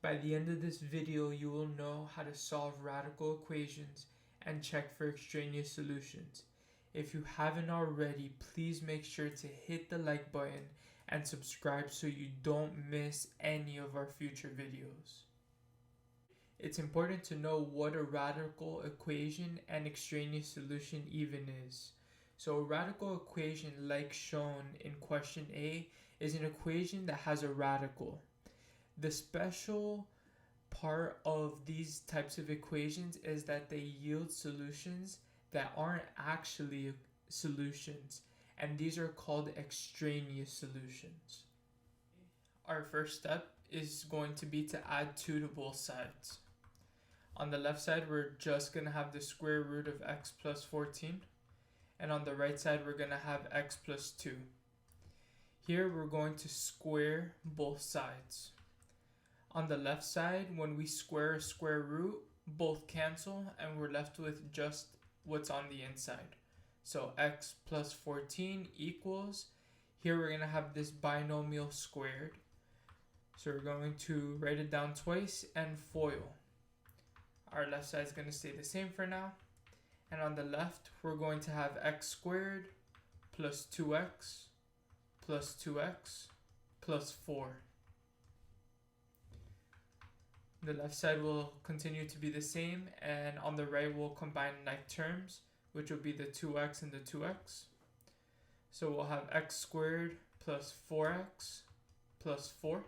By the end of this video, you will know how to solve radical equations and check for extraneous solutions. If you haven't already, please make sure to hit the like button and subscribe so you don't miss any of our future videos. It's important to know what a radical equation and extraneous solution even is. So a radical equation, like shown in question A, is an equation that has a radical. The special part of these types of equations is that they yield solutions that aren't actually solutions, and these are called extraneous solutions. Our first step is going to be to add 2 to both sides. On the left side, we're just going to have the square root of x plus 14, and on the right side, we're going to have x plus 2. Here, we're going to square both sides. On the left side, when we square a square root, both cancel and we're left with just what's on the inside. So x plus 14 equals, here we're going to have this binomial squared. So we're going to write it down twice and FOIL. Our left side is going to stay the same for now. And on the left, we're going to have x squared plus 2x plus 2x plus 4. The left side will continue to be the same, and on the right we'll combine like terms, which will be the 2x and the 2x. So we'll have x squared plus 4x plus 4.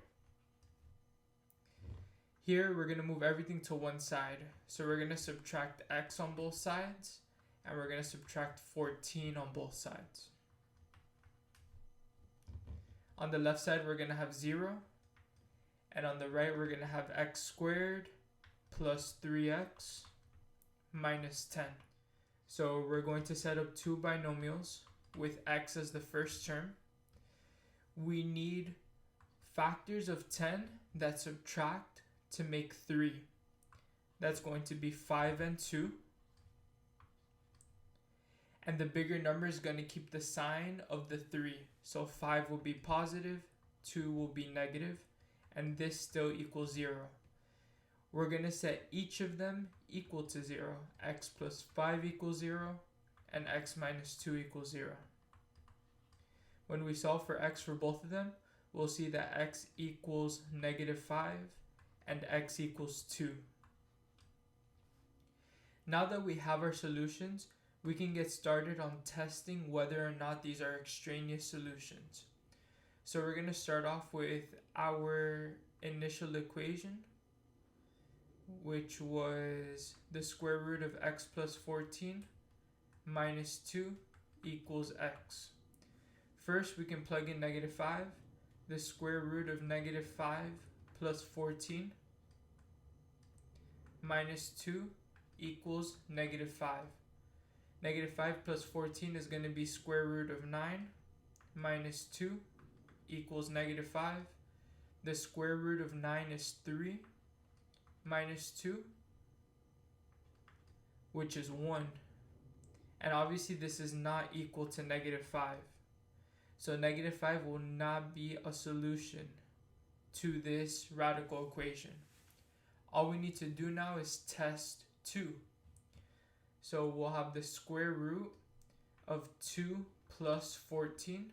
Here we're going to move everything to one side. So we're going to subtract x on both sides, and we're going to subtract 14 on both sides. On the left side we're going to have 0. And on the right, we're going to have x squared plus 3x minus 10. So we're going to set up 2 binomials with x as the first term. We need factors of 10 that subtract to make 3. That's going to be 5 and 2. And the bigger number is going to keep the sign of the 3. So 5 will be positive, 2 will be negative, and this still equals 0. We're going to set each of them equal to 0. X plus 5 equals 0, and x minus 2 equals 0. When we solve for x for both of them, we'll see that x equals negative 5, and x equals 2. Now that we have our solutions, we can get started on testing whether or not these are extraneous solutions. So we're going to start off with our initial equation, which was the square root of x plus 14 minus 2 equals x. First, we can plug in negative 5. The square root of negative 5 plus 14 minus 2 equals negative 5. Negative 5 plus 14 is going to be square root of 9 minus 2 equals negative 5. The square root of 9 is 3 minus 2, which is 1. And obviously this is not equal to negative 5. So negative 5 will not be a solution to this radical equation. All we need to do now is test 2. So we'll have the square root of 2 plus 14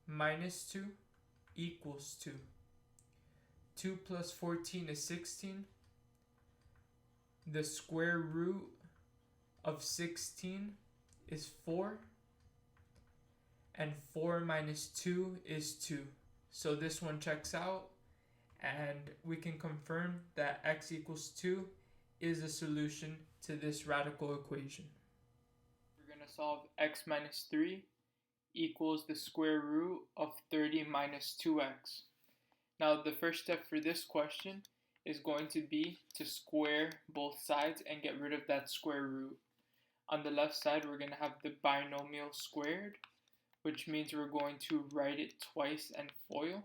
minus 2 equals 2. 2 plus 14 is 16. The square root of 16 is 4. And 4 minus 2 is 2. So this one checks out, and we can confirm that x equals 2 is a solution to this radical equation. We're going to solve x minus 3 equals the square root of 30 minus 2x. Now the first step for this question is going to be to square both sides and get rid of that square root. On the left side, we're going to have the binomial squared, which means we're going to write it twice and FOIL.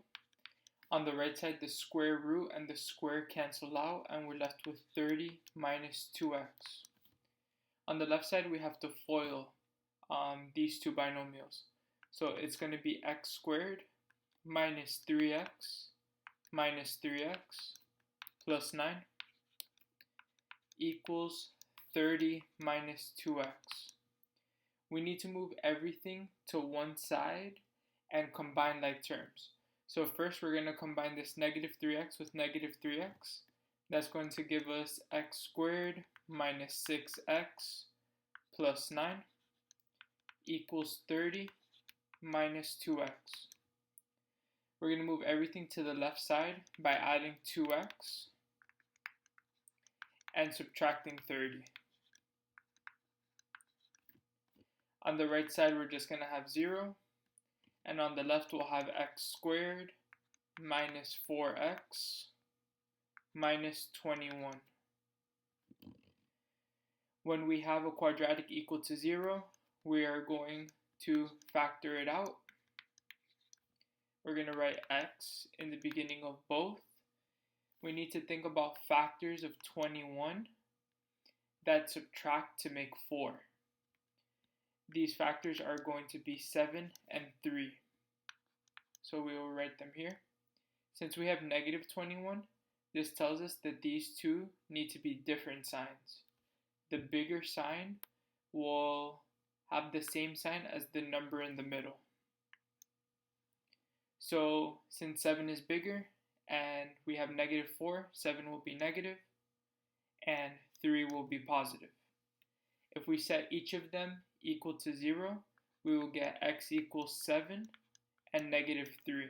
On the right side, the square root and the square cancel out, and we're left with 30 minus 2x. On the left side, we have to FOIL these 2 binomials. So it's going to be x squared minus 3x minus 3x plus 9 equals 30 minus 2x. We need to move everything to one side and combine like terms. So first we're going to combine this negative 3x with negative 3x. That's going to give us x squared minus 6x plus 9 equals 30 minus 2x. We're going to move everything to the left side by adding 2x and subtracting 30. On the right side, we're just going to have 0. And on the left, we'll have x squared minus 4x minus 21. When we have a quadratic equal to 0, we are going to factor it out. We're going to write x in the beginning of both. We need to think about factors of 21 that subtract to make 4. These factors are going to be 7 and 3. So we will write them here. Since we have negative 21, this tells us that these two need to be different signs. The bigger sign will have the same sign as the number in the middle. So since 7 is bigger and we have negative 4, 7 will be negative and 3 will be positive. If we set each of them equal to 0, we will get x equals 7 and negative 3.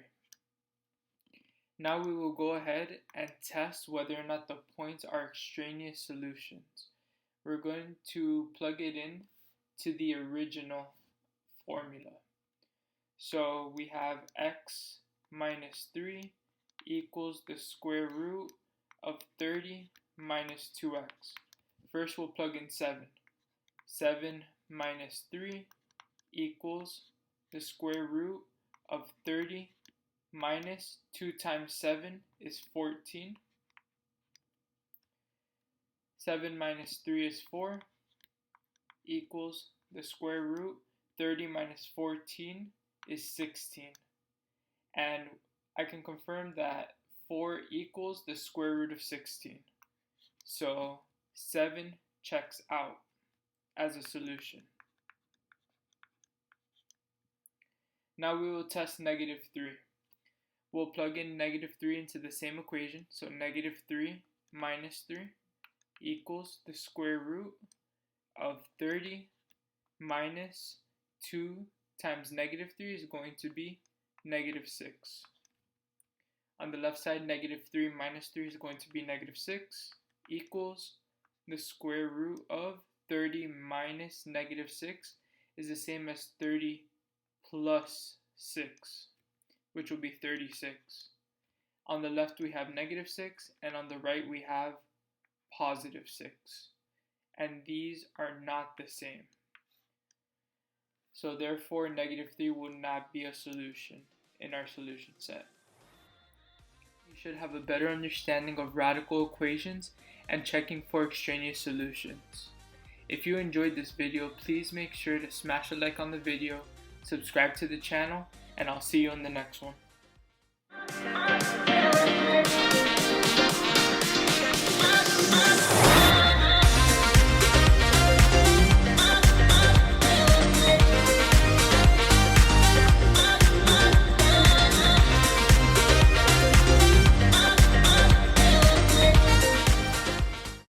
Now we will go ahead and test whether or not the points are extraneous solutions. We're going to plug it in to the original formula. So we have x minus 3 equals the square root of 30 minus 2x. First we'll plug in 7. 7 minus 3 equals the square root of 30 minus 2 times 7 is 14. 7 minus 3 is 4 equals the square root 30 minus 14 is 16. And I can confirm that 4 equals the square root of 16. So 7 checks out as a solution. Now we will test negative 3. We'll plug in negative 3 into the same equation. So negative 3 minus 3 equals the square root of 30 minus 2 times negative 3 is going to be negative 6. On the left side, negative 3 minus 3 is going to be negative 6 equals the square root of 30 minus negative 6 is the same as 30 plus 6, which will be 36. On the left we have negative 6, and on the right we have positive 6. And these are not the same. So therefore negative 3 will not be a solution in our solution set. You should have a better understanding of radical equations and checking for extraneous solutions. If you enjoyed this video, please make sure to smash a like on the video, subscribe to the channel, and I'll see you in the next one.